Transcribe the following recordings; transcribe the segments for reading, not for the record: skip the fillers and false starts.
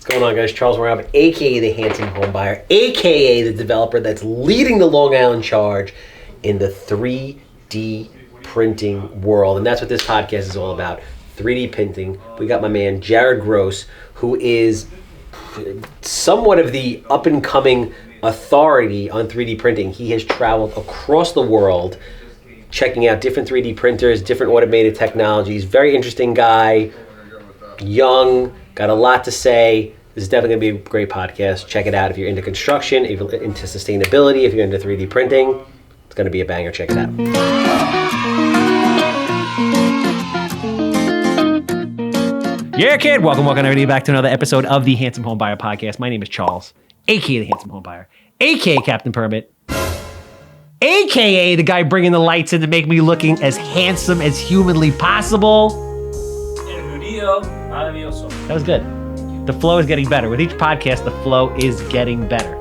What's going on, guys? Charles Weinraub, AKA the Handsome Homebuyer, AKA the developer that's leading the Long Island charge in the 3D printing world. And that's what this podcast is all about, 3D printing. We got my man, Jarett Gross, who is somewhat of the up-and-coming authority on 3D printing. He has traveled across the world checking out different 3D printers, different automated technologies. Very interesting guy, young, got a lot to say. This is definitely going to be a great podcast. Check it out if you're into construction, if you're into sustainability, if you're into 3D printing. It's going to be a banger. Check it out. Yeah, kid. Welcome everybody back to another episode of the Handsome Homebuyer podcast. My name is Charles, AKA the Handsome Homebuyer, AKA Captain Permit, AKA the guy bringing the lights in to make me looking as handsome as humanly possible. That was good. The flow is getting better. With each podcast, the flow is getting better.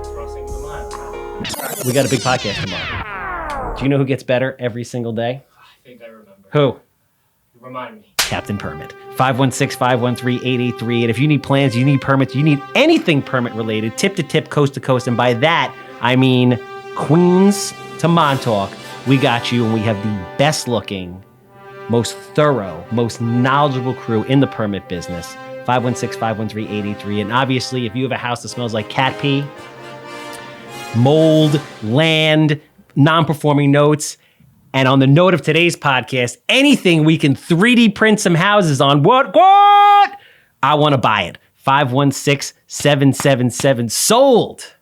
We got a big podcast tomorrow. Do you know who gets better every single day? I think I remember. Who? Remind me. Captain Permit. 516-513-8838. And if you need plans, you need permits, you need anything permit related, tip to tip, coast to coast. And by that, I mean Queens to Montauk. We got you, and we have the best looking, most thorough, most knowledgeable crew in the permit business. 516-513-8838. And obviously, if you have a house that smells like cat pee, mold, land, non-performing notes, and on the note of today's podcast, anything we can 3D print some houses on, what? I want to buy it. 516-777 sold.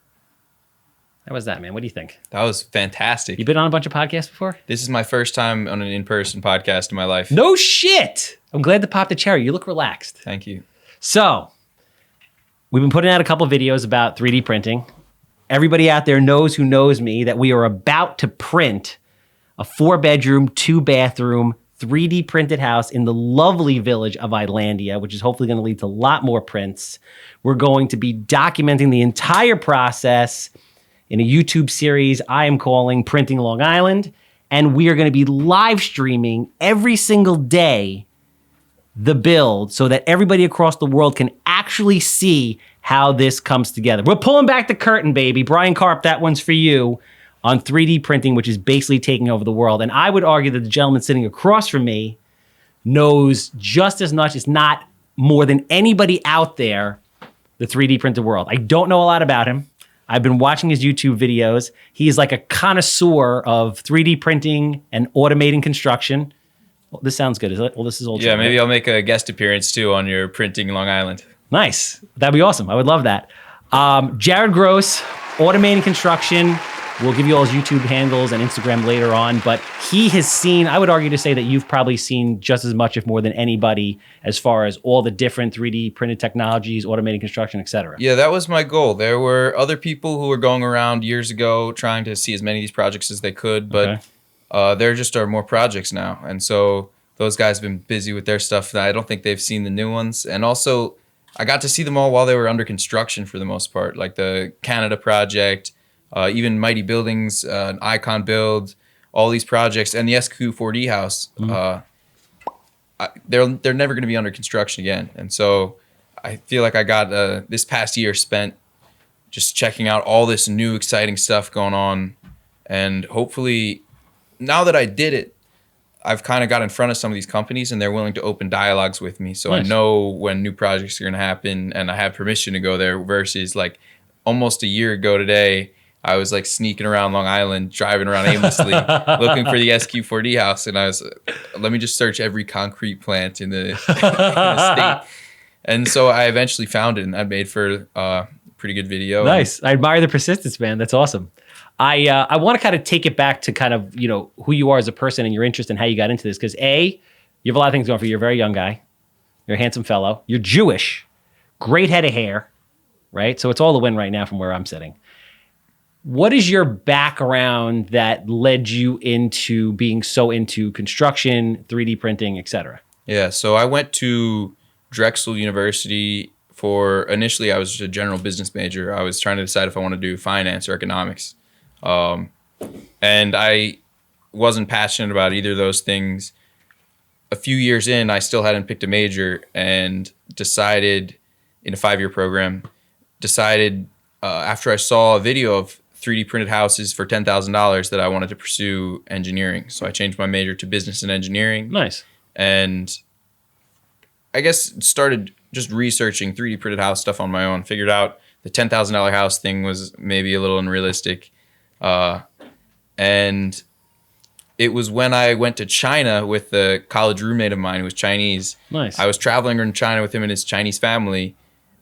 How was that, man? What do you think? That was fantastic. You been on a bunch of podcasts before? This is my first time on an in-person podcast in my life. No shit. I'm glad to pop the cherry. You look relaxed. Thank you. So, we've been putting out a couple of videos about 3D printing. Everybody out there knows who knows me that we are about to print a 4-bedroom, 2-bathroom, 3D printed house in the lovely village of Islandia, which is hopefully going to lead to a lot more prints. We're going to be documenting the entire process in a YouTube series I am calling Printing Long Island, and we are going to be live streaming every single day the build so that everybody across the world can actually see how this comes together. We're pulling back the curtain, baby. Brian Karp, that one's for you, on 3D printing, which is basically taking over the world. And I would argue that the gentleman sitting across from me knows just as much, if not more than anybody out there, the 3D printed world. I don't know a lot about him. I've been watching his YouTube videos. He's like a connoisseur of 3D printing and automating construction. Well, this sounds good. Well, this is old. Yeah, maybe I'll make a guest appearance too on your Printing Long Island. Nice. That'd be awesome. I would love that. Jarett Gross, automating construction. We'll give you all his YouTube handles and Instagram later on, but he has seen, I would argue to say that you've probably seen just as much, if more than anybody, as far as all the different 3D printed technologies, automating construction, et cetera. Yeah, that was my goal. There were other people who were going around years ago trying to see as many of these projects as they could, but there just are more projects now. And so those guys have been busy with their stuff. I don't think they've seen the new ones. And also, I got to see them all while they were under construction for the most part, like the Canada project, even Mighty Buildings, Icon Build, all these projects, and the SQ4D house. They're never going to be under construction again. And so I feel like I got this past year spent just checking out all this new exciting stuff going on. And hopefully, now that I did it, I've kind of got in front of some of these companies and they're willing to open dialogues with me. So nice. I know when new projects are going to happen and I have permission to go there versus like almost a year ago today, I was like sneaking around Long Island, driving around aimlessly, looking for the SQ4D house. And I was, let me just search every concrete plant in the state. And so I eventually found it and I made for a pretty good video. Nice. I admire the persistence, man. That's awesome. I want to kind of take it back to kind of, you know, who you are as a person and your interest and how you got into this. Because A, you have a lot of things going for you. You're a very young guy. You're a handsome fellow. You're Jewish. Great head of hair, right? So it's all the win right now from where I'm sitting. What is your background that led you into being so into construction, 3D printing, et cetera? Yeah, so I went to Drexel University initially I was just a general business major. I was trying to decide if I want to do finance or economics. And I wasn't passionate about either of those things. A few years in, I still hadn't picked a major and decided in a 5-year program. Decided after I saw a video of 3D printed houses for $10,000 that I wanted to pursue engineering. So I changed my major to business and engineering. Nice. And I guess started just researching 3D printed house stuff on my own. Figured out the $10,000 house thing was maybe a little unrealistic. And it was when I went to China with a college roommate of mine who was Chinese. Nice. I was traveling in China with him and his Chinese family,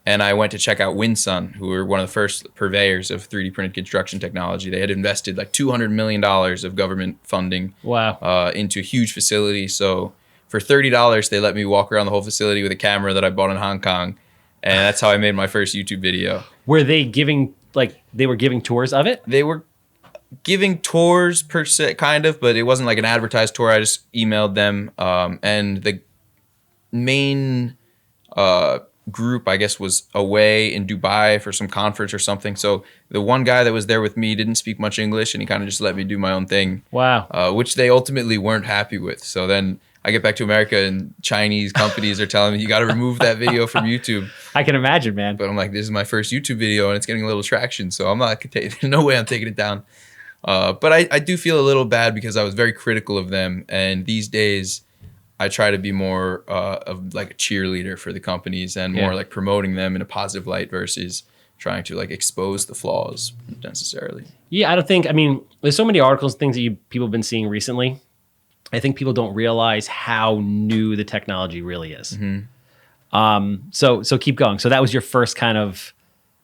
and I went to check out Winsun, who were one of the first purveyors of 3D printed construction technology. They had invested like $200 million of government funding into a huge facility. So for $30, they let me walk around the whole facility with a camera that I bought in Hong Kong, and that's how I made my first YouTube video. Were they giving tours of it? They were giving tours per se, kind of, but it wasn't like an advertised tour. I just emailed them, and the main group, I guess, was away in Dubai for some conference or something. So the one guy that was there with me didn't speak much English, and he kind of just let me do my own thing. Wow. Which they ultimately weren't happy with. So then I get back to America, and Chinese companies are telling me, you got to remove that video from YouTube. I can imagine, man. But I'm like, this is my first YouTube video, and it's getting a little traction, so I'm not, there's no way I'm taking it down. But I do feel a little bad because I was very critical of them, and these days I try to be more of like a cheerleader for the companies and more like promoting them in a positive light versus trying to like expose the flaws necessarily. Yeah, I mean, there's so many articles, things that people have been seeing recently. I think people don't realize how new the technology really is. Mm-hmm. So keep going. So that was your first kind of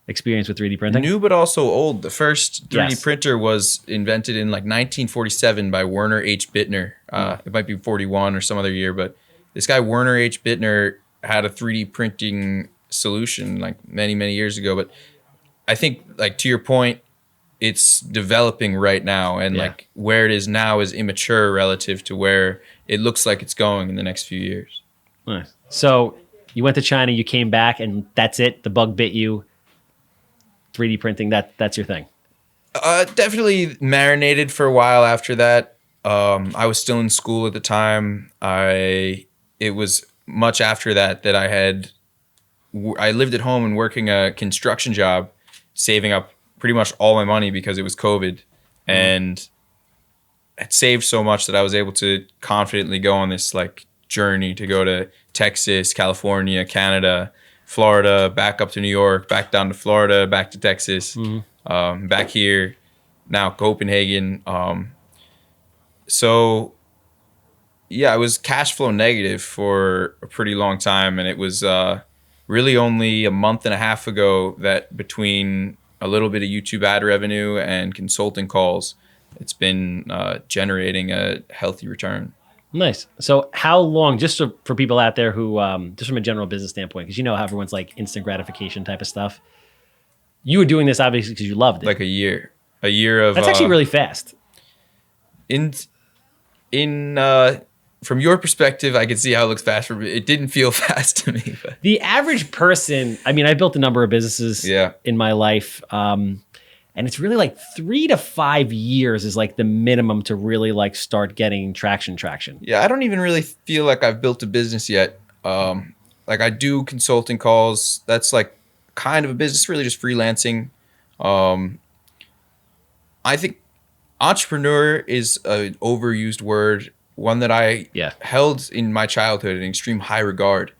experience with 3D printing? New, but also old. The first 3D printer was invented in like 1947 by Werner H. Bittner. It might be 41 or some other year, but this guy Werner H. Bittner had a 3D printing solution like many, many years ago. But I think, like, to your point, it's developing right now, and like where it is now is immature relative to where it looks like it's going in the next few years. Nice. So you went to China, you came back, and that's it. The bug bit you. 3D printing, that's your thing. Definitely marinated for a while after that. I was still in school at the time. It was much after that I lived at home and working a construction job, saving up pretty much all my money because it was COVID, and had saved so much that I was able to confidently go on this like journey to go to Texas, California, Canada, Florida, back up to New York, back down to Florida, back to Texas, back here, now Copenhagen. So yeah, I was cash flow negative for a pretty long time, and it was really only a month and a half ago that between a little bit of YouTube ad revenue and consulting calls, it's been generating a healthy return. Nice. So how long, for people out there who, just from a general business standpoint, because you know how everyone's like instant gratification type of stuff, you were doing this obviously because you loved it. Like a year of... That's actually really fast. From your perspective, I can see how it looks fast for me. It didn't feel fast to me. But. The average person, I mean, I built a number of businesses in my life, and it's really like 3 to 5 years is like the minimum to really like start getting traction. Yeah, I don't even really feel like I've built a business yet. Like I do consulting calls. That's like kind of a business, really just freelancing. I think entrepreneur is an overused word, one that I held in my childhood in extreme high regard.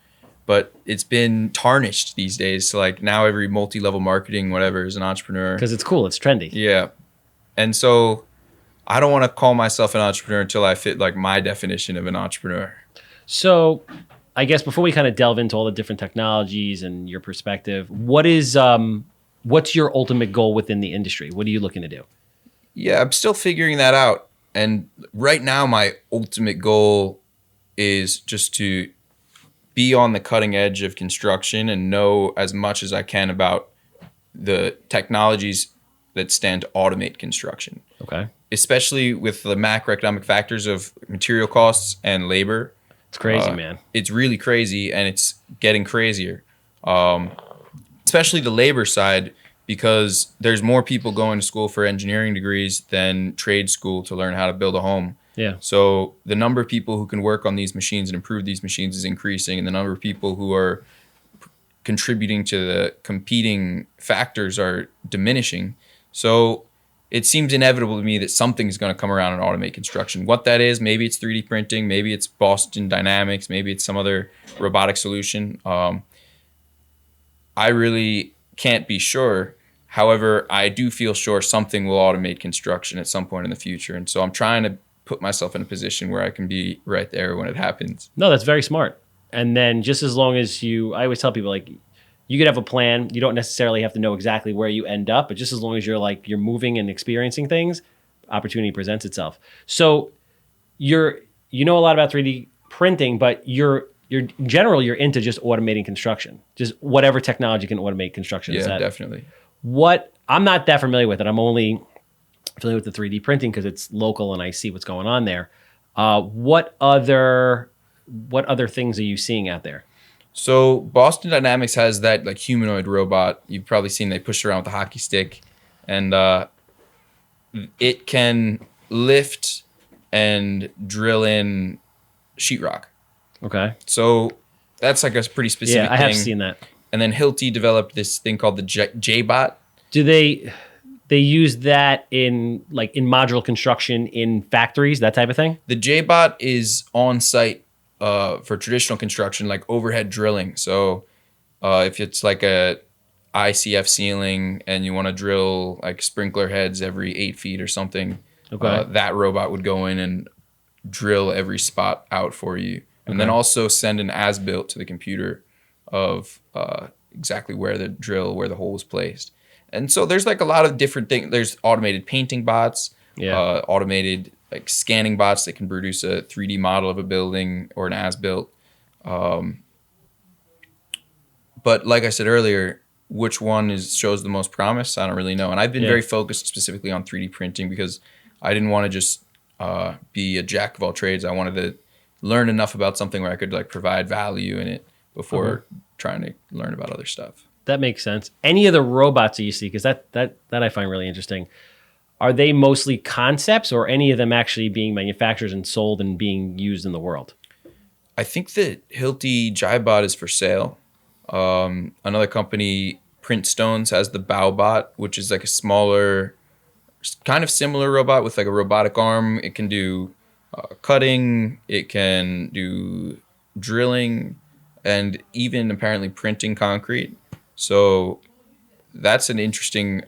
But it's been tarnished these days. So like now every multi-level marketing, whatever, is an entrepreneur. Because it's cool. It's trendy. Yeah. And so I don't want to call myself an entrepreneur until I fit like my definition of an entrepreneur. So I guess before we kind of delve into all the different technologies and your perspective, what's your ultimate goal within the industry? What are you looking to do? Yeah, I'm still figuring that out. And right now my ultimate goal is just to be on the cutting edge of construction and know as much as I can about the technologies that stand to automate construction. Okay. Especially with the macroeconomic factors of material costs and labor. It's crazy, man. It's really crazy, and it's getting crazier. Especially the labor side, because there's more people going to school for engineering degrees than trade school to learn how to build a home. Yeah. So the number of people who can work on these machines and improve these machines is increasing, and the number of people who are contributing to the competing factors are diminishing. So it seems inevitable to me that something's going to come around and automate construction. What that is, maybe it's 3D printing, maybe it's Boston Dynamics, maybe it's some other robotic solution. I really can't be sure. However, I do feel sure something will automate construction at some point in the future. And so I'm trying to put myself in a position where I can be right there when it happens. No, that's very smart. And then just as long as I always tell people, like, you could have a plan. You don't necessarily have to know exactly where you end up, but just as long as you're moving and experiencing things, opportunity presents itself. So you know a lot about 3D printing, but you're in general, you're into just automating construction, just whatever technology can automate construction. Yeah, definitely. I'm not that familiar with it. I'm only familiar with the 3D printing because it's local and I see what's going on there. What other things are you seeing out there? So Boston Dynamics has that like humanoid robot. You've probably seen they push around with a hockey stick, and it can lift and drill in sheetrock. Okay. So that's like a pretty specific thing. Yeah, I have seen that. And then Hilti developed this thing called the J-Bot. Do they use that in modular construction in factories, that type of thing? The J-Bot is on site for traditional construction, like overhead drilling. So if it's like a ICF ceiling and you want to drill like sprinkler heads every 8 feet or something, that robot would go in and drill every spot out for you. And then also send an as-built to the computer of exactly where the hole was placed. And so there's like a lot of different things. There's automated painting bots, automated like scanning bots that can produce a 3D model of a building or an as-built. But like I said earlier, which one shows the most promise? I don't really know. And I've been very focused specifically on 3D printing because I didn't want to just be a jack of all trades. I wanted to learn enough about something where I could like provide value in it before trying to learn about other stuff. That makes sense. Any of the robots that you see, because that I find really interesting, are they mostly concepts or any of them actually being manufactured and sold and being used in the world? I think that Hilti Jybot is for sale. Another company, Printstones, has the Bowbot, which is like a smaller, kind of similar robot with like a robotic arm. It can do cutting, it can do drilling, and even apparently printing concrete. So that's an interesting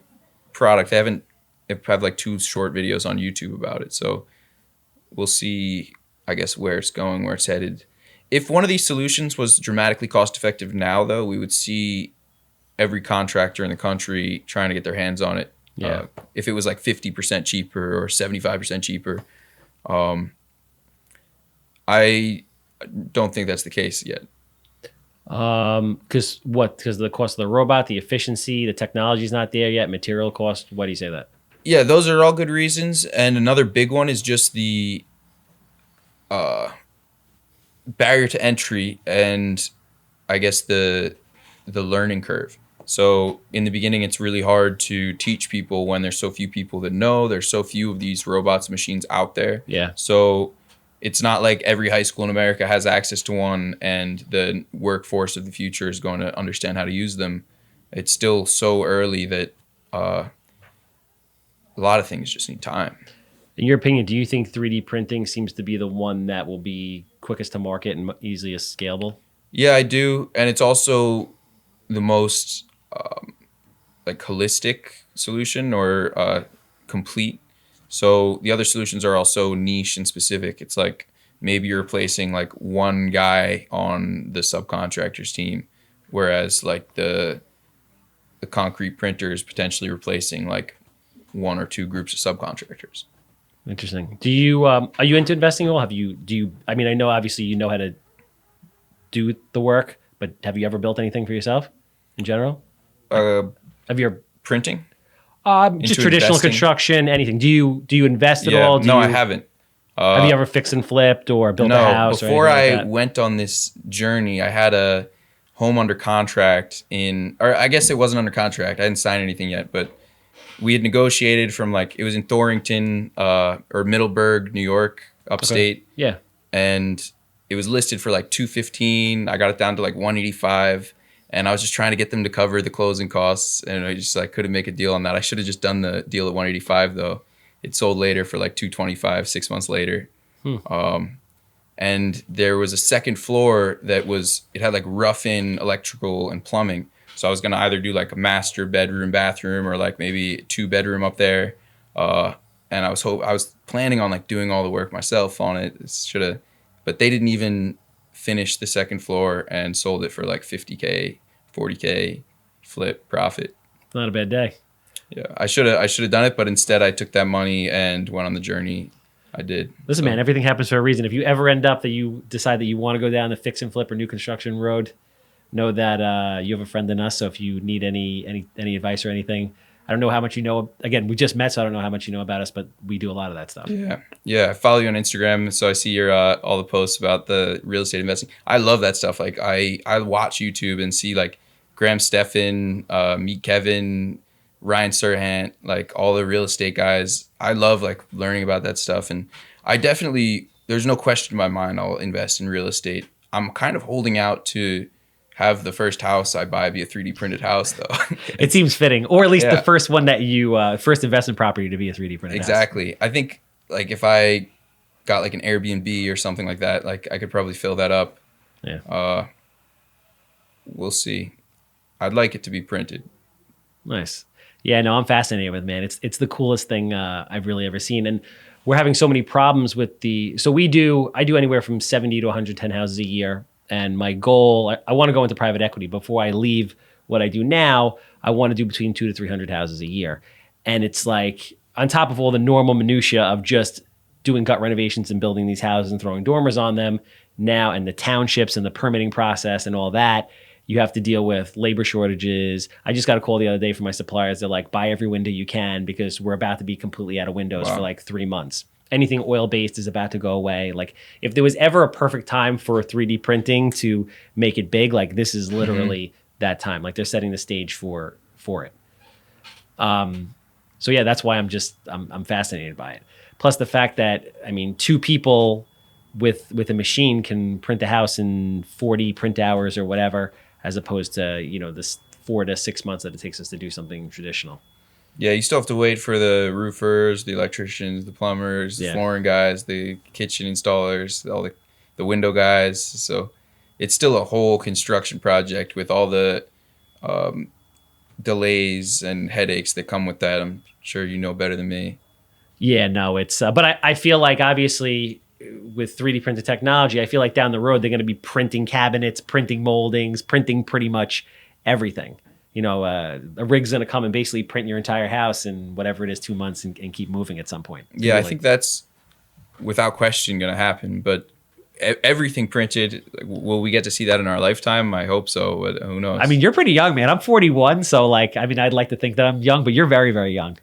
product. They have like 2 short videos on YouTube about it. So we'll see, I guess, where it's going, where it's headed. If one of these solutions was dramatically cost effective now, though, we would see every contractor in the country trying to get their hands on it. Yeah. If it was like 50% cheaper or 75% cheaper. I don't think that's the case yet. Because of the cost of the robot, the efficiency, the technology's not there yet, material cost. Why do you say that? Yeah, those are all good reasons. And another big one is just the barrier to entry and I guess the learning curve. So in the beginning, it's really hard to teach people when there's so few people that know. There's so few of these robots and machines out there. Yeah. So it's not like every high school in America has access to one and the workforce of the future is going to understand how to use them. It's still so early that a lot of things just need time. In your opinion, do you think 3D printing seems to be the one that will be quickest to market and easiest scalable? Yeah, I do. And it's also the most like holistic solution or complete. So the other solutions are also niche and specific. It's like maybe you're replacing like one guy on the subcontractor's team, whereas like the concrete printer is potentially replacing like 1 or 2 groups of subcontractors. Interesting. Do you are you into investing at all? I mean, I know obviously you know how to do the work, but have you ever built anything for yourself in general? Have you ever printing? Just traditional investing? Construction, anything. Do you invest at all? I haven't. Have you ever fixed and flipped or built a house? Before I went on this journey, I had a home under contract or I guess it wasn't under contract. I didn't sign anything yet, but we had negotiated from it was in Thorrington or Middleburg, New York, upstate. Okay. Yeah. And it was listed for like $215. I got it down to like $185. And I was just trying to get them to cover the closing costs, and I just like couldn't make a deal on that. I should have just done the deal at 185 though. It sold later for like 225 6 months later. And there was a second floor it had like rough-in electrical and plumbing. So I was gonna either do like a master bedroom, bathroom, or like maybe 2-bedroom up there. And I was planning on like doing all the work myself on it. But they didn't even finish the second floor and sold it for like 50K, 40K flip profit. Not a bad day. Yeah, I should have done it, but instead I took that money and went on the journey. I did. Listen, man, everything happens for a reason. If you ever end up that you decide that you want to go down the fix and flip or new construction road, know that you have a friend in us. So if you need any advice or anything, I don't know how much you know. Again, we just met, so I don't know how much you know about us, but we do a lot of that stuff. Yeah. I follow you on Instagram, so I see your all the posts about the real estate investing. I love that stuff. Like I watch YouTube and see like Graham Stephan, Meet Kevin, Ryan Serhant, like all the real estate guys. I love like learning about that stuff, and I definitely, there's no question in my mind I'll invest in real estate. I'm kind of holding out to have the first house I buy be a 3D printed house though. It seems fitting, or at least the first one that you first investment property to be a 3D printed house. Exactly. I think like if I got like an Airbnb or something like that, like I could probably fill that up. Yeah. We'll see. I'd like it to be printed. Nice. Yeah, no, I'm fascinated with it, man. It's the coolest thing I've really ever seen. And we're having so many problems with I do anywhere from 70 to 110 houses a year. And my goal, I want to go into private equity. Before I leave what I do now, I want to do between 200 to 300 houses a year. And it's like, on top of all the normal minutia of just doing gut renovations and building these houses and throwing dormers on them now, and the townships and the permitting process and all that, you have to deal with labor shortages. I just got a call the other day from my suppliers. They're like, buy every window you can because we're about to be completely out of windows for like 3 months. Anything oil-based is about to go away. Like if there was ever a perfect time for 3D printing to make it big, like this is literally that time. Like they're setting the stage for it. So yeah, that's why I'm fascinated by it. Plus the fact that, I mean, 2 people with a machine can print the house in 40 print hours or whatever, as opposed to, this 4 to 6 months that it takes us to do something traditional. Yeah, you still have to wait for the roofers, the electricians, the plumbers, the flooring guys, the kitchen installers, all the window guys. So it's still a whole construction project with all the delays and headaches that come with that. I'm sure you know better than me. Yeah, no, it's but I feel like obviously with 3D printed technology, I feel like down the road they're going to be printing cabinets, printing moldings, printing pretty much everything. A rig's going to come and basically print your entire house in whatever it is, 2 months and keep moving at some point. Yeah, I think that's without question going to happen. But everything printed, will we get to see that in our lifetime? I hope so, but who knows? I mean, you're pretty young, man. I'm 41, so I'd like to think that I'm young, but you're very, very young.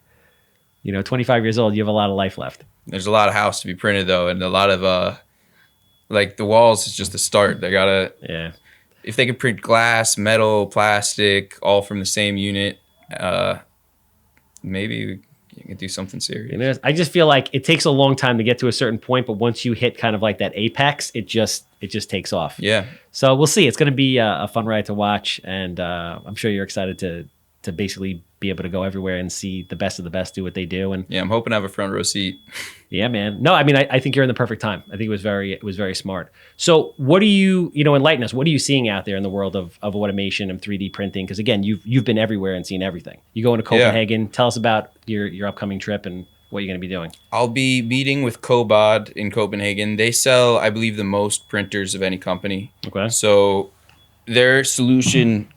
25 years old, you have a lot of life left. There's a lot of house to be printed though, and a lot of like the walls is just the start. They gotta if they could print glass, metal, plastic, all from the same unit, maybe you can do something serious. I just feel like it takes a long time to get to a certain point, but once you hit kind of like that apex, it just takes off. Yeah. So we'll see. It's going to be a fun ride to watch, and I'm sure you're excited to basically be able to go everywhere and see the best of the best do what they do. And yeah, I'm hoping to have a front row seat. Yeah, man. No, I mean, I think you're in the perfect time. I think it was very smart. So what do you enlighten us? What are you seeing out there in the world of automation and 3D printing? Because again, you've been everywhere and seen everything. You go into Copenhagen. Yeah. Tell us about your upcoming trip and what you're going to be doing. I'll be meeting with Cobod in Copenhagen. They sell, I believe, the most printers of any company. Okay. So their solution,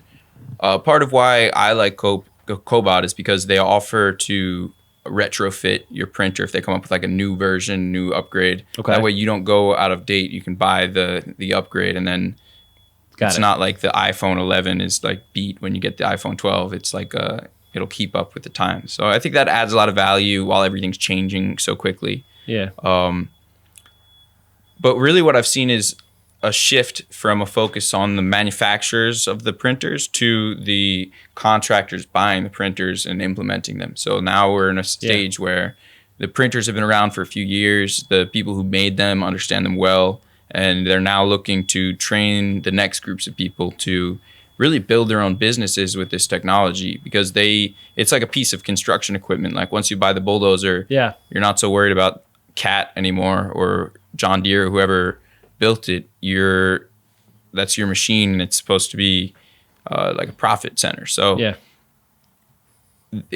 part of why I like Cobod is because they offer to retrofit your printer if they come up with like a new version, new upgrade. Okay. That way you don't go out of date. You can buy the upgrade, and then it's not like the iPhone 11 is like beat when you get the iPhone 12. It's like it'll keep up with the time. So I think that adds a lot of value while everything's changing so quickly. Yeah. But really what I've seen is a shift from a focus on the manufacturers of the printers to the contractors buying the printers and implementing them. So now we're in a stage where the printers have been around for a few years. The people who made them understand them well, and they're now looking to train the next groups of people to really build their own businesses with this technology because it's like a piece of construction equipment. Like once you buy the bulldozer, Yeah. you're not so worried about Cat anymore or John Deere or whoever built it. That's your machine, and it's supposed to be like a profit center. So Yeah.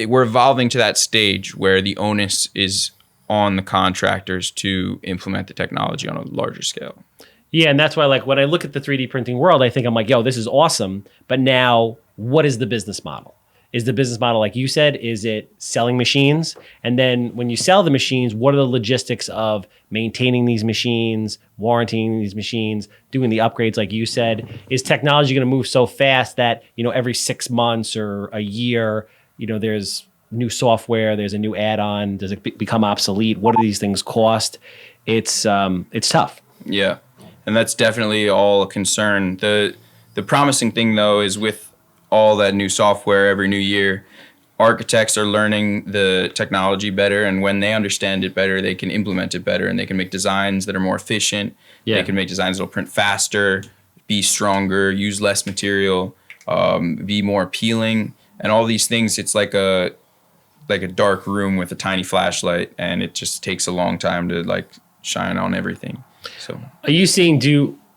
we're evolving to that stage where the onus is on the contractors to implement the technology on a larger scale. Yeah, and that's why, like, when I look at the 3D printing world, I think I'm like, yo, this is awesome. But now, what is the business model? Is the business model, like you said, is it selling machines? And then when you sell the machines, what are the logistics of maintaining these machines, warranting these machines, doing the upgrades, like you said? Is technology going to move so fast that, every 6 months or a year, there's new software, there's a new add-on, does it become obsolete? What do these things cost? It's tough. Yeah. And that's definitely all a concern. The promising thing, though, is with all that new software every new year, architects are learning the technology better. And when they understand it better, they can implement it better. And they can make designs that are more efficient. Yeah. They can make designs that will print faster, be stronger, use less material, be more appealing. And all these things, it's like a dark room with a tiny flashlight. And it just takes a long time to shine on everything. So, are you seeing,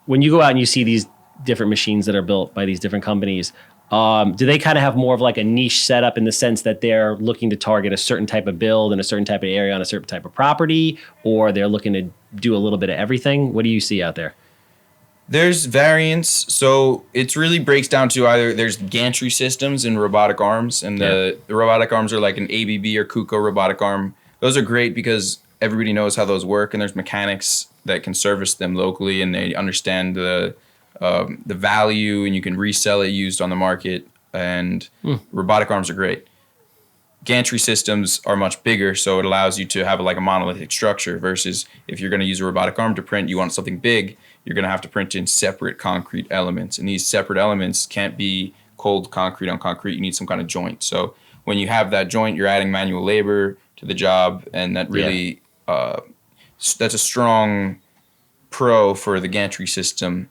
when you go out and you see these different machines that are built by these different companies, do they kind of have more of like a niche setup in the sense that they're looking to target a certain type of build in a certain type of area on a certain type of property, or they're looking to do a little bit of everything? What do you see out there? There's variance. So it really breaks down to either there's gantry systems and robotic arms, and the robotic arms are like an ABB or KUKO robotic arm. Those are great because everybody knows how those work, and there's mechanics that can service them locally, and they understand the value, and you can resell it used on the market. And robotic arms are great. Gantry systems are much bigger, so it allows you to have a monolithic structure. Versus if you're going to use a robotic arm to print, you want something big, you're going to have to print in separate concrete elements, and these separate elements can't be cold concrete on concrete. You need some kind of joint. So when you have that joint, you're adding manual labor to the job, and that really that's a strong pro for the gantry system.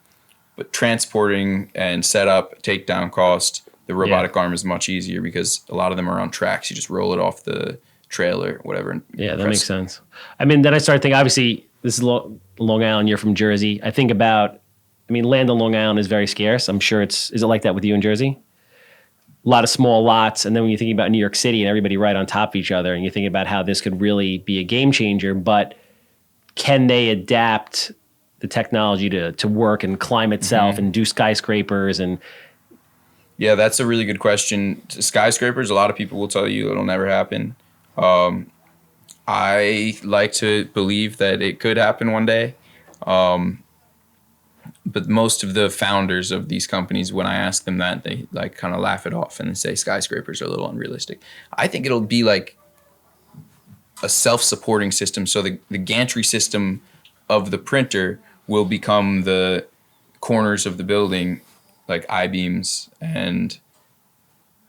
But transporting and setup, takedown cost, the robotic arm is much easier because a lot of them are on tracks. You just roll it off the trailer, whatever. Yeah, that makes sense. I mean, then I started thinking, obviously, this is Long Island, you're from Jersey. I think about, land on Long Island is very scarce. I'm sure is it like that with you in Jersey? A lot of small lots. And then when you're thinking about New York City and everybody right on top of each other, and you're thinking about how this could really be a game changer, but can they adapt the technology to work and climb itself and do skyscrapers? And yeah, that's a really good question. Skyscrapers, a lot of people will tell you it'll never happen. I like to believe that it could happen one day. But most of the founders of these companies, when I ask them that, they kind of laugh it off and they say skyscrapers are a little unrealistic. I think it'll be like a self-supporting system. So the gantry system of the printer will become the corners of the building, like I-beams, and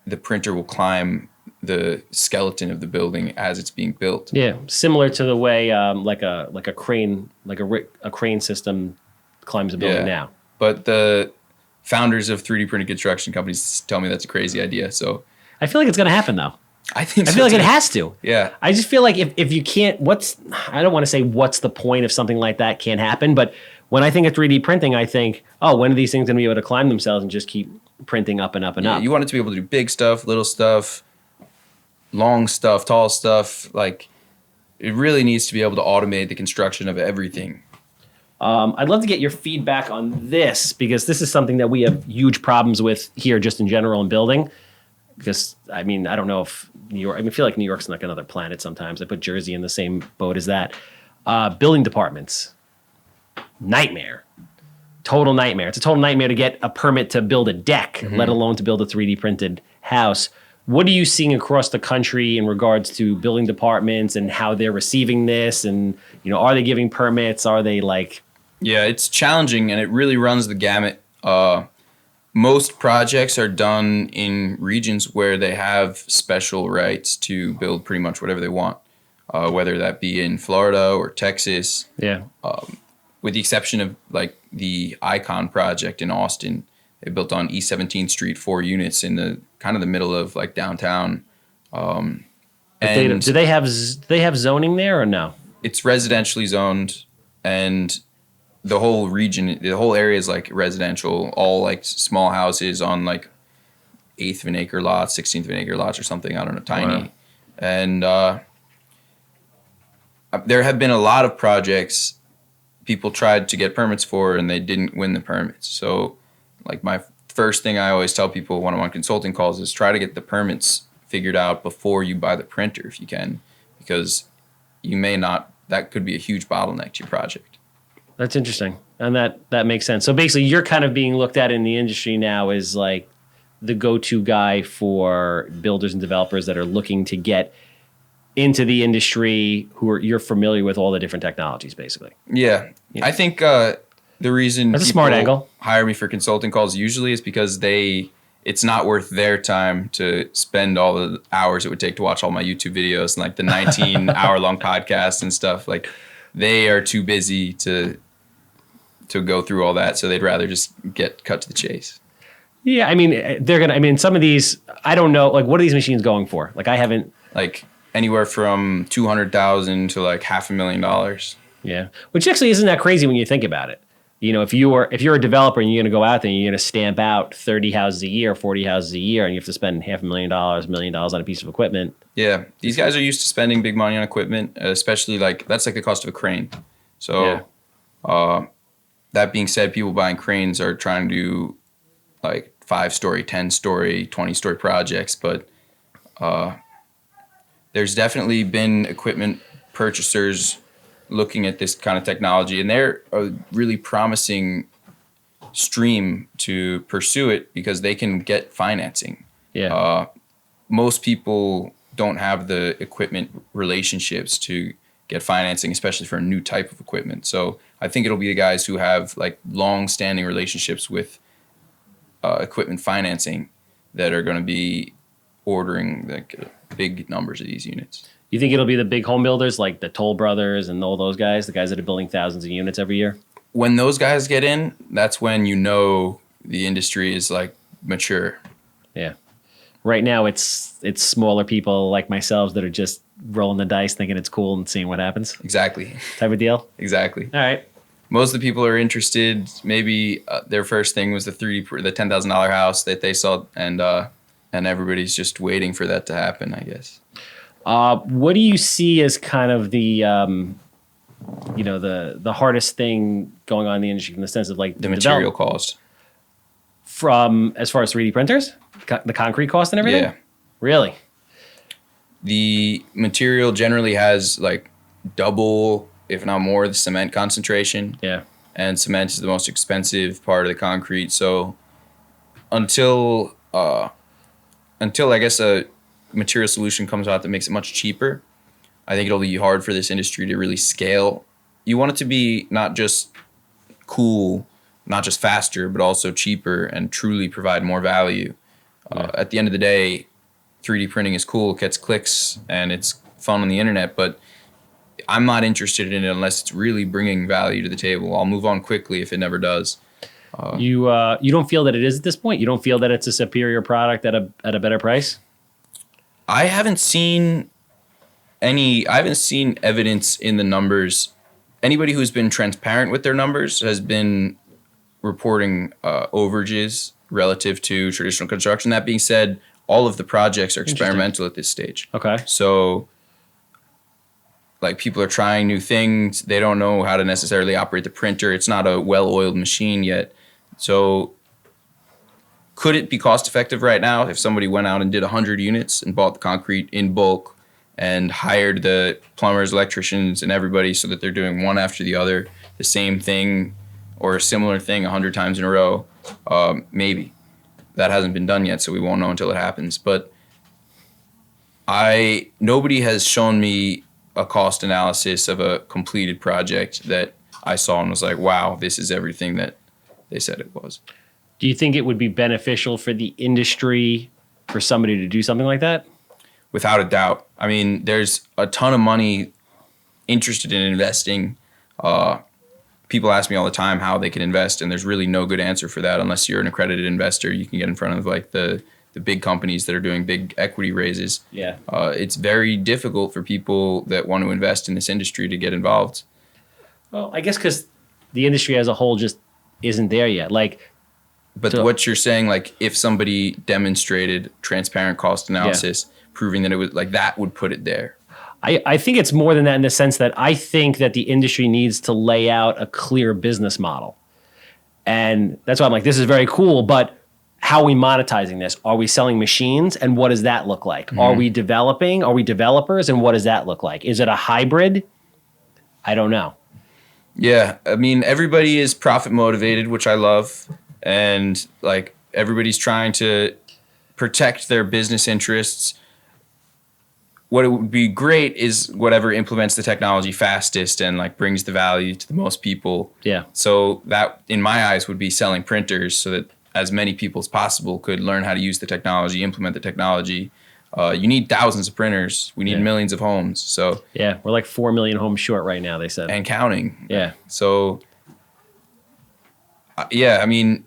the printer will climb the skeleton of the building as it's being built. Yeah, similar to the way like a crane, a crane system climbs a building now. But the founders of 3D printed construction companies tell me that's a crazy idea. So I feel like it's going to happen though. I feel like it has to. Yeah. I just feel like if you can't, I don't want to say what's the point if something like that can't happen, but when I think of 3D printing, I think, when are these things going to be able to climb themselves and just keep printing up and up and up? You want it to be able to do big stuff, little stuff, long stuff, tall stuff. It really needs to be able to automate the construction of everything. I'd love to get your feedback on this because this is something that we have huge problems with here just in general in building. Because, I don't know if New York, I feel like New York's like another planet sometimes. I put Jersey in the same boat as that. Building departments, nightmare. Total nightmare. It's a total nightmare to get a permit to build a deck, let alone to build a 3D printed house. What are you seeing across the country in regards to building departments and how they're receiving this? And, are they giving permits? Are they Yeah, it's challenging and it really runs the gamut. Most projects are done in regions where they have special rights to build pretty much whatever they want, whether that be in Florida or Texas. Yeah. With the exception of the Icon project in Austin, They built on East 17th Street, 4 units in the kind of the middle of like downtown. And Do they have zoning there or no? it's residentially zoned, and the whole region, the whole area is like residential, all like small houses on like 1/8 of an acre lots, 1/16 of an acre lots or something. I don't know, tiny. Wow. And there have been a lot of projects people tried to get permits for and they didn't win the permits. So like my first thing I always tell people when I'm on consulting calls is try to get the permits figured out before you buy the printer if you can, because you may not, that could be a huge bottleneck to your project. That's interesting. And that makes sense. So basically you're kind of being looked at in the industry now as like the go-to guy for builders and developers that are looking to get into the industry, you're familiar with all the different technologies basically. Yeah. I think the reason that's a smart angle. Hire me for consulting calls usually is because it's not worth their time to spend all the hours it would take to watch all my YouTube videos and like the 19 hour long podcasts and stuff. Like they are too busy to go through all that. So they'd rather just get cut to the chase. Yeah. I mean, some of these, I don't know, like what are these machines going for? Like I haven't. Like anywhere from $200,000 to like $500,000. Yeah. Which actually isn't that crazy when you think about it. You know, if you're a developer and you're going to go out there and you're going to stamp out 30 houses a year, 40 houses a year, and you have to spend $500,000, $1 million on a piece of equipment. Yeah. These guys are used to spending big money on equipment, especially like that's like the cost of a crane. So that being said, people buying cranes are trying to do like 5-story, 10-story, 20-story projects, but there's definitely been equipment purchasers looking at this kind of technology, and they're a really promising stream to pursue it because they can get financing. Yeah. Most people don't have the equipment relationships to get financing, especially for a new type of equipment. So I think it'll be the guys who have like long-standing relationships with equipment financing that are going to be ordering like big numbers of these units. You think it'll be the big home builders like the Toll Brothers and all those guys, the guys that are building thousands of units every year? When those guys get in, that's when you know the industry is like mature. Yeah. Right now it's smaller people like myself that are just rolling the dice thinking it's cool and seeing what happens. Exactly. Type of deal? Exactly. All right. Most of the people are interested. Maybe their first thing was the $10,000 house that they saw, and everybody's just waiting for that to happen, I guess. What do you see as kind of the the hardest thing going on in the industry from the sense of like the material cost? From as far as 3D printers, the concrete cost and everything? Yeah. Really? The material generally has like double, if not more, the cement concentration. Yeah. And cement is the most expensive part of the concrete. So until I guess a material solution comes out that makes it much cheaper, I think it'll be hard for this industry to really scale. You want it to be not just cool, not just faster, but also cheaper and truly provide more value. At the end of the day, 3D printing is cool, it gets clicks, and it's fun on the internet, but I'm not interested in it unless it's really bringing value to the table. I'll move on quickly if it never does. You don't feel that it is at this point? You don't feel that it's a superior product at a better price? I haven't seen evidence in the numbers. Anybody who's been transparent with their numbers has been reporting overages relative to traditional construction. That being said, all of the projects are experimental at this stage. Okay. So like people are trying new things. They don't know how to necessarily operate the printer. It's not a well-oiled machine yet. So could it be cost effective right now if somebody went out and did 100 units and bought the concrete in bulk and hired the plumbers, electricians, and everybody so that they're doing one after the other, the same thing or a similar thing 100 times in a row? Maybe. That hasn't been done yet, so we won't know until it happens. But nobody has shown me a cost analysis of a completed project that I saw and was like, wow, this is everything that they said it was. Do you think it would be beneficial for the industry for somebody to do something like that? Without a doubt. I mean, there's a ton of money interested in investing people ask me all the time how they can invest, and there's really no good answer for that unless you're an accredited investor. You can get in front of like the big companies that are doing big equity raises. Yeah. It's very difficult for people that want to invest in this industry to get involved. Well, I guess because the industry as a whole just isn't there yet. But what you're saying, like if somebody demonstrated transparent cost analysis, proving that it was like that would put it there. I think it's more than that in the sense that I think that the industry needs to lay out a clear business model. And that's why I'm like, this is very cool, but how are we monetizing this? Are we selling machines? And what does that look like? Mm-hmm. Are we developing? Are we developers? And what does that look like? Is it a hybrid? I don't know. Yeah. I mean, everybody is profit motivated, which I love. And like everybody's trying to protect their business interests. What it would be great is whatever implements the technology fastest and like brings the value to the most people. Yeah. So that in my eyes would be selling printers so that as many people as possible could learn how to use the technology, implement the technology. You need thousands of printers. We need millions of homes. So yeah, we're like 4 million homes short right now, they said. And counting. Yeah. So yeah, I mean,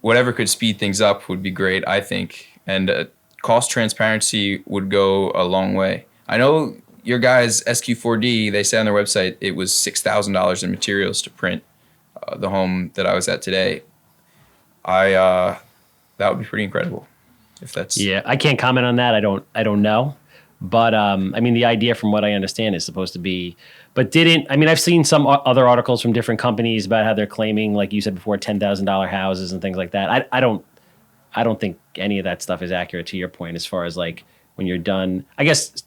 whatever could speed things up would be great, I think. And cost transparency would go a long way. I know your guys, SQ4D, they say on their website it was $6,000 in materials to print the home that I was at today. That would be pretty incredible. If that's I can't comment on that. I don't know. But I mean, the idea from what I understand is supposed to be, but I've seen some other articles from different companies about how they're claiming, like you said before, $10,000 houses and things like that. I don't think any of that stuff is accurate to your point as far as like when you're done, I guess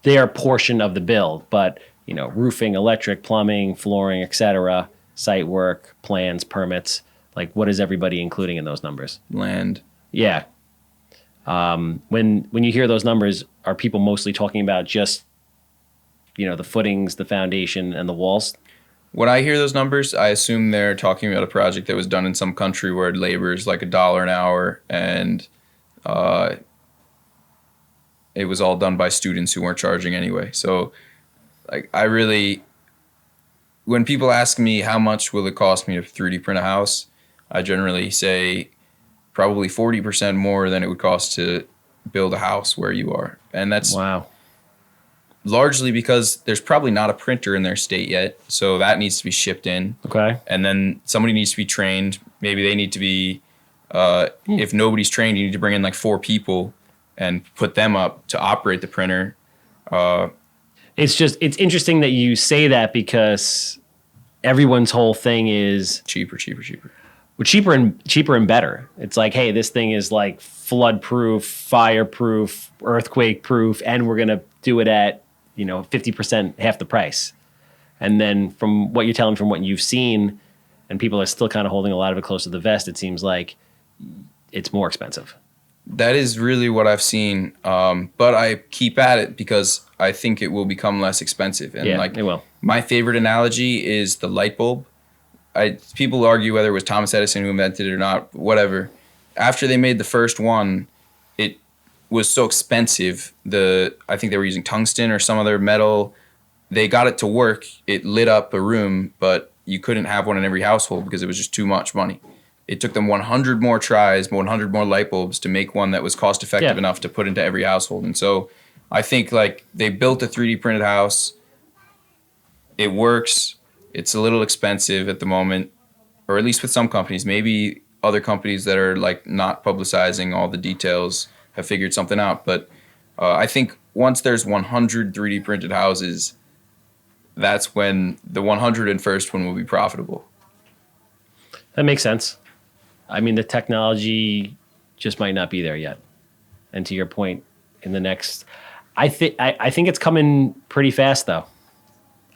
their portion of the bill, but you know, roofing, electric, plumbing, flooring, etc., site work, plans, permits, like what is everybody including in those numbers? Land. Yeah. When you hear those numbers, are people mostly talking about just, you know, the footings, the foundation, and the walls? When I hear those numbers, I assume they're talking about a project that was done in some country where labor is like $1 an hour, and it was all done by students who weren't charging anyway. So, like, when people ask me how much will it cost me to 3D print a house, I generally say probably 40% more than it would cost to build a house where you are. And that's largely because there's probably not a printer in their state yet. So that needs to be shipped in. Okay. And then somebody needs to be trained. Maybe they need to be, if nobody's trained, you need to bring in like 4 people and put them up to operate the printer. It's interesting that you say that because everyone's whole thing is cheaper. Well, cheaper and better. It's like, hey, this thing is like flood proof, fireproof, earthquake proof, and we're gonna do it at 50%, half the price. And then from what you're telling, from what you've seen, and people are still kind of holding a lot of it close to the vest, it seems like it's more expensive. That is really what I've seen, but I keep at it because I think it will become less expensive. And it will. My favorite analogy is the light bulb. People argue whether it was Thomas Edison who invented it or not, whatever. After they made the first one, it was so expensive. I think they were using tungsten or some other metal. They got it to work. It lit up a room, but you couldn't have one in every household because it was just too much money. It took them 100 more tries, 100 more light bulbs to make one that was cost effective enough to put into every household. And so I think like they built a 3D printed house. It works. It's a little expensive at the moment, or at least with some companies. Maybe other companies that are like not publicizing all the details have figured something out. But I think once there's 100 3D printed houses, that's when the 101st one will be profitable. That makes sense. I mean, the technology just might not be there yet. And to your point, in the next, I think it's coming pretty fast though.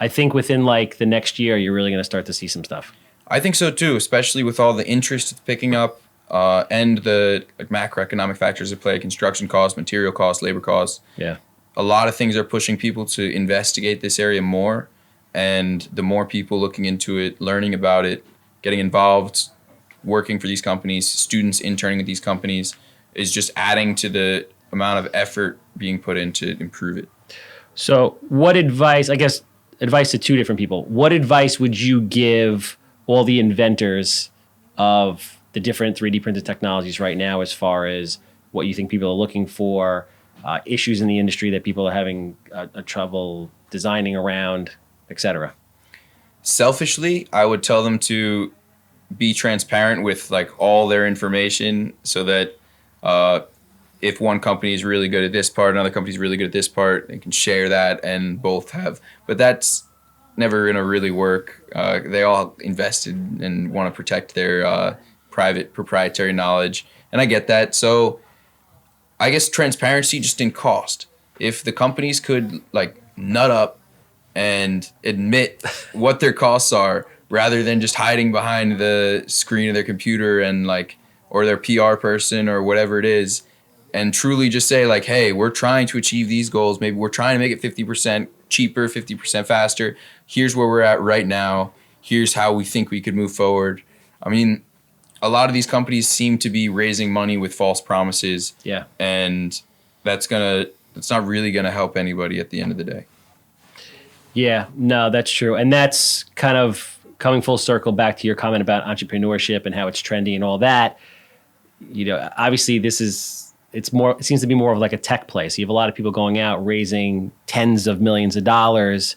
I think within like the next year, you're really going to start to see some stuff. I think so too, especially with all the interest it's picking up and the macroeconomic factors at play: construction costs, material costs, labor costs. Yeah, a lot of things are pushing people to investigate this area more, and the more people looking into it, learning about it, getting involved, working for these companies, students interning with these companies, is just adding to the amount of effort being put in to improve it. So what advice, I guess, advice to two different people. What advice would you give all the inventors of the different 3D printed technologies right now, as far as what you think people are looking for, issues in the industry that people are having a trouble designing around, etc.? Selfishly, I would tell them to be transparent with like all their information, so that if one company is really good at this part, another company is really good at this part, they can share that and both have. But that's never going to really work. They all invested and want to protect their private proprietary knowledge, and I get that. So I guess transparency just in cost. If the companies could like nut up and admit what their costs are, rather than just hiding behind the screen of their computer and like, or their PR person or whatever it is, and truly just say like, hey, we're trying to achieve these goals. Maybe we're trying to make it 50% cheaper, 50% faster. Here's where we're at right now. Here's how we think we could move forward. I mean, a lot of these companies seem to be raising money with false promises. Yeah. And it's not really going to help anybody at the end of the day. Yeah, no, that's true. And that's kind of coming full circle back to your comment about entrepreneurship and how it's trendy and all that. You know, obviously it seems to be more of like a tech play. So you have a lot of people going out raising tens of millions of dollars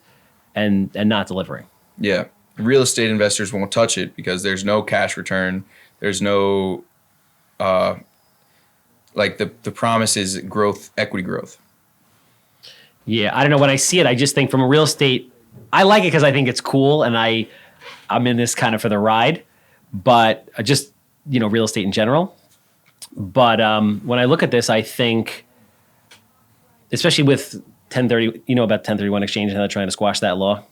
and not delivering. Yeah. Real estate investors won't touch it because there's no cash return. There's no, like the promise is growth, equity growth. Yeah, I don't know. When I see it, I just think from a real estate, I like it because I think it's cool, and I'm in this kind of for the ride. But just, you know, real estate in general. But when I look at this, I think, especially with 1030, you know about 1031 exchange and how they're trying to squash that law.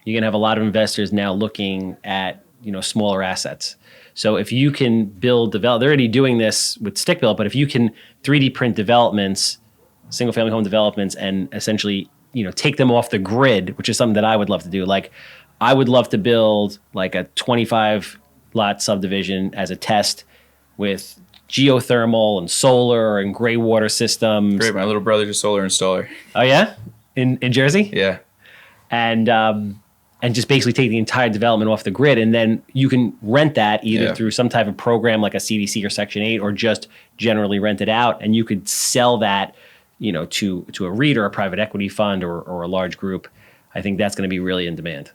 You're gonna have a lot of investors now looking at, you know, smaller assets. So if you can they're already doing this with stick built, but if you can 3D print developments, single family home developments, and essentially, you know, take them off the grid, which is something that I would love to do. Like, I would love to build like a 25 lot subdivision as a test with geothermal and solar and gray water systems. Great. My little brother's a solar installer. Oh yeah? In Jersey? Yeah. And just basically take the entire development off the grid, and then you can rent that either through some type of program like a CDC or Section 8, or just generally rent it out, and you could sell that, you know, to a REIT or a private equity fund or a large group. I think that's going to be really in demand,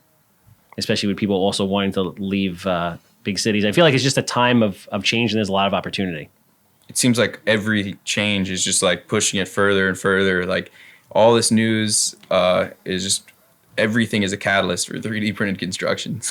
especially with people also wanting to leave big cities. I feel like it's just a time of change, and there's a lot of opportunity. It seems like every change is just like pushing it further and further. Like all this news is just, everything is a catalyst for 3D printed construction.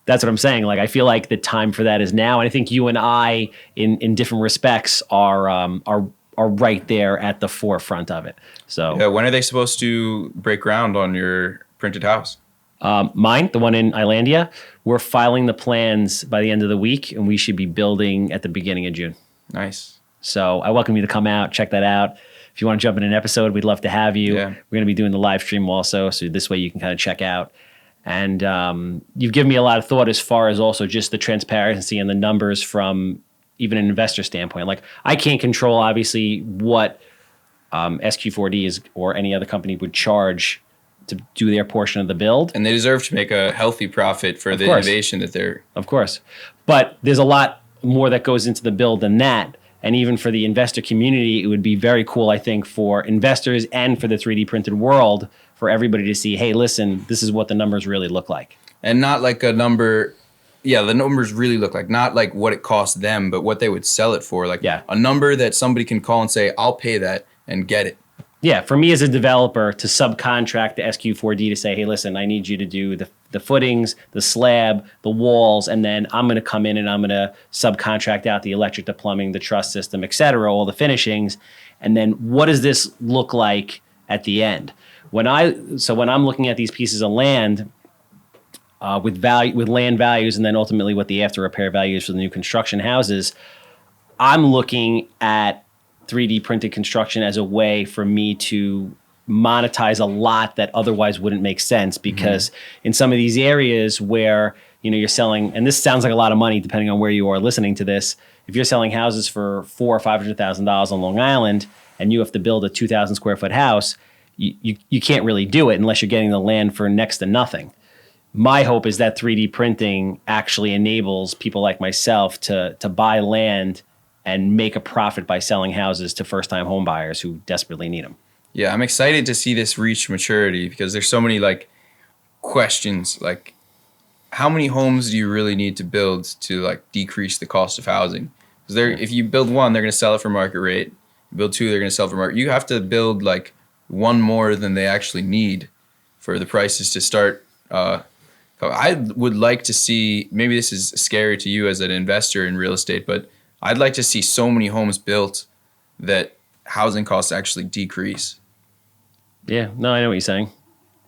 That's what I'm saying. Like, I feel like the time for that is now. And I think you and I, in different respects, are right there at the forefront of it. So yeah, when are they supposed to break ground on your printed house? Mine, the one in Islandia, we're filing the plans by the end of the week, and we should be building at the beginning of June. Nice. So I welcome you to come out, check that out. If you want to jump in an episode, we'd love to have you. Yeah. We're going to be doing the live stream also, so this way you can kind of check out. And you've given me a lot of thought as far as also just the transparency and the numbers from even an investor standpoint. Like, I can't control, obviously, what SQ4D is or any other company would charge to do their portion of the build. And they deserve to make a healthy profit for the innovation that they're... Of course. But there's a lot more that goes into the build than that. And even for the investor community, it would be very cool, I think, for investors and for the 3D printed world, for everybody to see, hey, listen, this is what the numbers really look like. And not like a number... Yeah, the numbers really look like, not like what it costs them, but what they would sell it for. Like a number that somebody can call and say, I'll pay that and get it. Yeah, for me as a developer to subcontract the SQ4D to say, hey, listen, I need you to do the footings, the slab, the walls, and then I'm going to come in and I'm going to subcontract out the electric, the plumbing, the truss system, et cetera, all the finishings. And then what does this look like at the end? When I'm looking at these pieces of land with land values, and then ultimately what the after repair value is for the new construction houses, I'm looking at 3D printed construction as a way for me to monetize a lot that otherwise wouldn't make sense, because in some of these areas where, you know, you're selling, and this sounds like a lot of money depending on where you are listening to this, if you're selling houses for $400,000 or $500,000 on Long Island and you have to build a 2,000 square foot house, you can't really do it unless you're getting the land for next to nothing. My hope is that 3D printing actually enables people like myself to buy land and make a profit by selling houses to first-time home buyers who desperately need them. Yeah, I'm excited to see this reach maturity because there's so many like questions like how many homes do you really need to build to like decrease the cost of housing? Because if you build one, they're going to sell it for market rate. You build two, they're going to sell it for market. You have to build like one more than they actually need for the prices to start. I would like to see, maybe this is scary to you as an investor in real estate, but I'd like to see so many homes built that housing costs actually decrease. Yeah, no, I know what you're saying.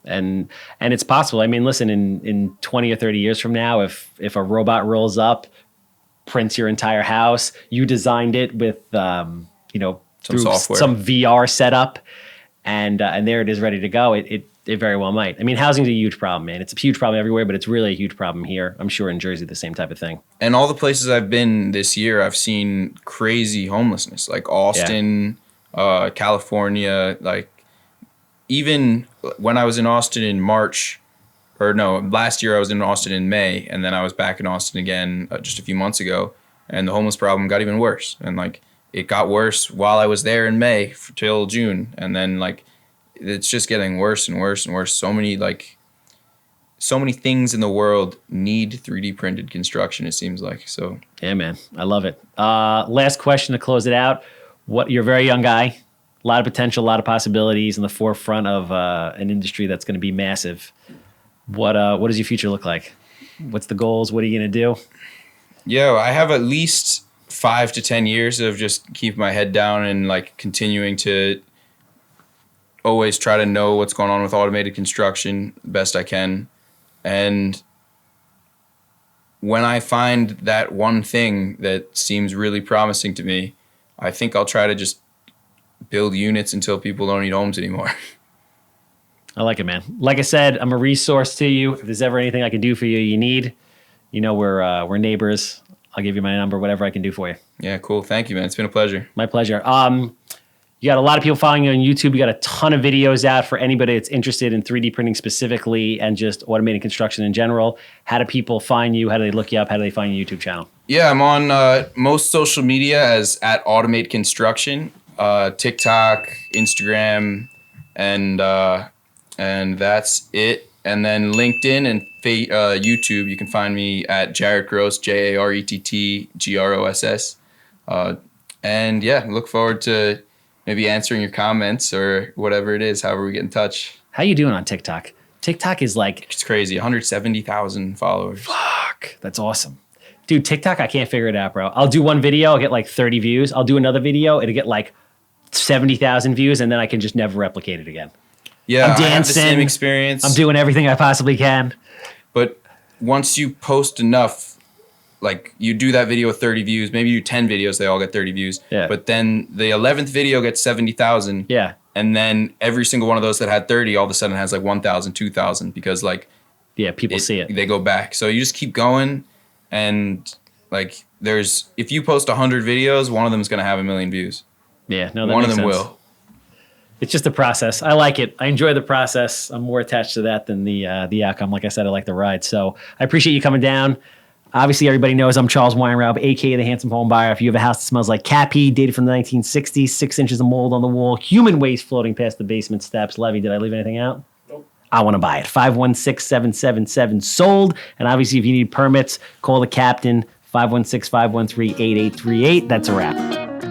And it's possible. I mean, listen, in 20 or 30 years from now, if a robot rolls up, prints your entire house, you designed it with, some software, some VR setup, and there it is ready to go. It very well might. I mean, housing's a huge problem, man. It's a huge problem everywhere, but it's really a huge problem here. I'm sure in Jersey, the same type of thing. And all the places I've been this year, I've seen crazy homelessness, like Austin, California, like even when I was in Austin in last year I was in Austin in May, and then I was back in Austin again just a few months ago, and the homeless problem got even worse. And like it got worse while I was there in May till June, and then like it's just getting worse and worse and worse. So many things in the world need 3D printed construction, it seems like. So yeah, man, I love it. Last question to close it out. You're a very young guy. A lot of potential, a lot of possibilities in the forefront of an industry that's going to be massive. What does your future look like? What's the goals? What are you going to do? Yeah, I have at least 5 to 10 years of just keep my head down and like continuing to always try to know what's going on with automated construction the best I can. And when I find that one thing that seems really promising to me, I think I'll try to just build units until people don't need homes anymore. I like it, man. Like I said, I'm a resource to you. If there's ever anything I can do for you, we're neighbors. I'll give you my number, whatever I can do for you. Yeah, cool. Thank you, man. It's been a pleasure. My pleasure. You got a lot of people following you on YouTube. You got a ton of videos out for anybody that's interested in 3D printing specifically and just automated construction in general. How do people find you? How do they look you up? How do they find your YouTube channel? Yeah, I'm on most social media as @Automate Construction, TikTok, Instagram, and that's it. And then LinkedIn and YouTube, you can find me at Jarett Gross, JarettGross. And yeah, look forward to maybe answering your comments or whatever it is, however we get in touch. How you doing on TikTok? TikTok is like... It's crazy, 170,000 followers. Fuck, that's awesome. Dude, TikTok, I can't figure it out, bro. I'll do one video, I'll get like 30 views. I'll do another video, it'll get like 70,000 views, and then I can just never replicate it again. Yeah, I'm dancing, I have the same experience. I'm doing everything I possibly can. But once you post enough, like you do that video with 30 views, maybe you do 10 videos, they all get 30 views. Yeah. But then the 11th video gets 70,000. Yeah. And then every single one of those that had 30 all of a sudden has like 1,000, 2,000 because like... Yeah, people see it. They go back. So you just keep going, and like if you post 100 videos, one of them is going to have 1 million views. Yeah, no, that one makes of them sense. will. It's just a process. I like it. I enjoy the process. I'm more attached to that than the outcome. Like I said, I like the ride. So I appreciate you coming down. Obviously, everybody knows I'm Charles Weinraub, AKA the Handsome Homebuyer. If you have a house that smells like cat pee, dated from the 1960s, 6 inches of mold on the wall, human waste floating past the basement steps. Levy, did I leave anything out? Nope. I want to buy it. 516-777 sold. And obviously, if you need permits, call the captain, 516-513-8838. That's a wrap.